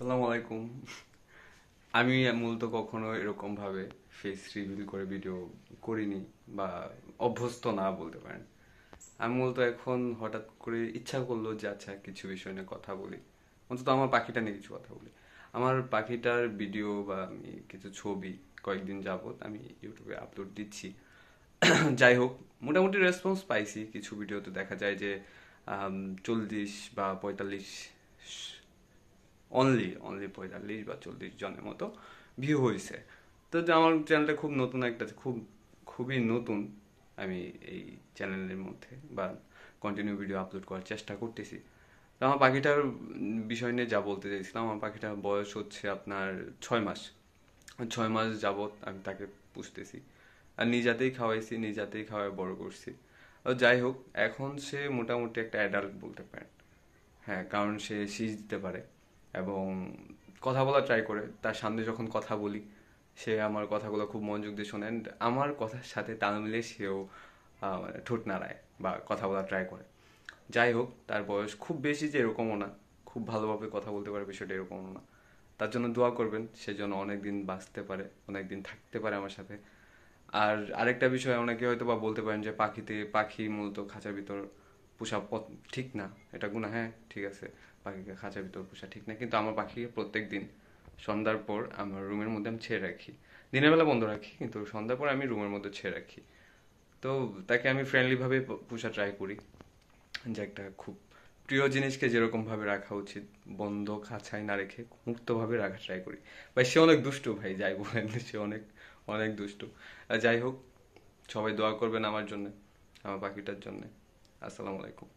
আসসালামু আলাইকুম। আমি মূলত কখনো এরকম ভাবে ফেস রিভিল করে ভিডিও করিনি বা অভ্যস্ত না বলতে পারেন। আমি মূলত এখন হঠাৎ করে ইচ্ছা করলো যে আচ্ছা কিছু বিষয় নিয়ে কথা বলি, অন্তত আমার পাখিটা নিয়ে কিছু কথা বলি। আমার পাখিটার ভিডিও বা আমি কিছু ছবি কয়েকদিন যাবত আমি ইউটিউবে আপলোড দিচ্ছি। যাই হোক, মোটামুটি রেসপন্স পাইছি। কিছু ভিডিওতে দেখা যায় যে 40 বা 45, অনলি অনলি 45 বা 40 জনের মতো ভিউ হয়েছে। তো যে আমার চ্যানেলটা খুব নতুন একটা, খুবই নতুন। আমি এই চ্যানেলের মধ্যে বা কন্টিনিউ ভিডিও আপলোড করার চেষ্টা করতেছি। তো আমার পাখিটার বিষয় নিয়ে যা বলতে চাইছিলাম, আমার পাখিটার বয়স হচ্ছে আপনার 6 মাস। 6 মাস যাবত আমি তাকে পুষতেছি, আর নিজাতেই খাওয়াইছি, নিজাতেই খাওয়াই বড় করছি। যাই হোক, এখন সে মোটামুটি একটা অ্যাডাল্ট বলতে পারেন। হ্যাঁ, কারণ সে শীষ দিতে পারে এবং কথা বলা ট্রাই করে। তার সামনে যখন কথা বলি, সে আমার কথাগুলো খুব মনোযোগ দিয়ে শোনে and আমার কথার সাথে তাল মিলিয়ে সেও মানে ঠোঁট নাড়ায় বা কথা বলা ট্রাই করে। যাই হোক, তার বয়স খুব বেশি যে এরকমও না, খুব ভালোভাবে কথা বলতে পারে বিষয়টা এরকমও না। তার জন্য দোয়া করবেন, সে যেন অনেকদিন বাঁচতে পারে, অনেকদিন থাকতে পারে আমার সাথে। আর আরেকটা বিষয়, অনেকে হয়তো বা বলতে পারেন যে পাখি মূলত খাঁচার ভিতর পোষা ঠিক না, এটা গুনাহ। হ্যাঁ, ঠিক আছে, পাখিকে খাঁচার ভিতর পোষা ঠিক না, কিন্তু আমার পাখিকে প্রত্যেক দিন সন্ধ্যার পর আমার রুমের মধ্যে আমি ছেড়ে রাখি। দিনের বেলা বন্ধ রাখি, কিন্তু সন্ধ্যার পর আমি রুমের মধ্যে ছেড়ে রাখি। তো তাকে আমি ফ্রেন্ডলি ভাবে পোষা ট্রাই করি, যে একটা খুব প্রিয় জিনিসকে যেরকম ভাবে রাখা উচিত, বন্ধ খাঁচায় না রেখে মুক্তভাবে রাখা ট্রাই করি। ভাই সে অনেক দুষ্টু, ভাই যাই বলেন, সে অনেক অনেক দুষ্টু। যাই হোক, সবাই দোয়া করবেন আমার জন্য, আমার পাখিটার জন্য। আসসালামু আলাইকুম।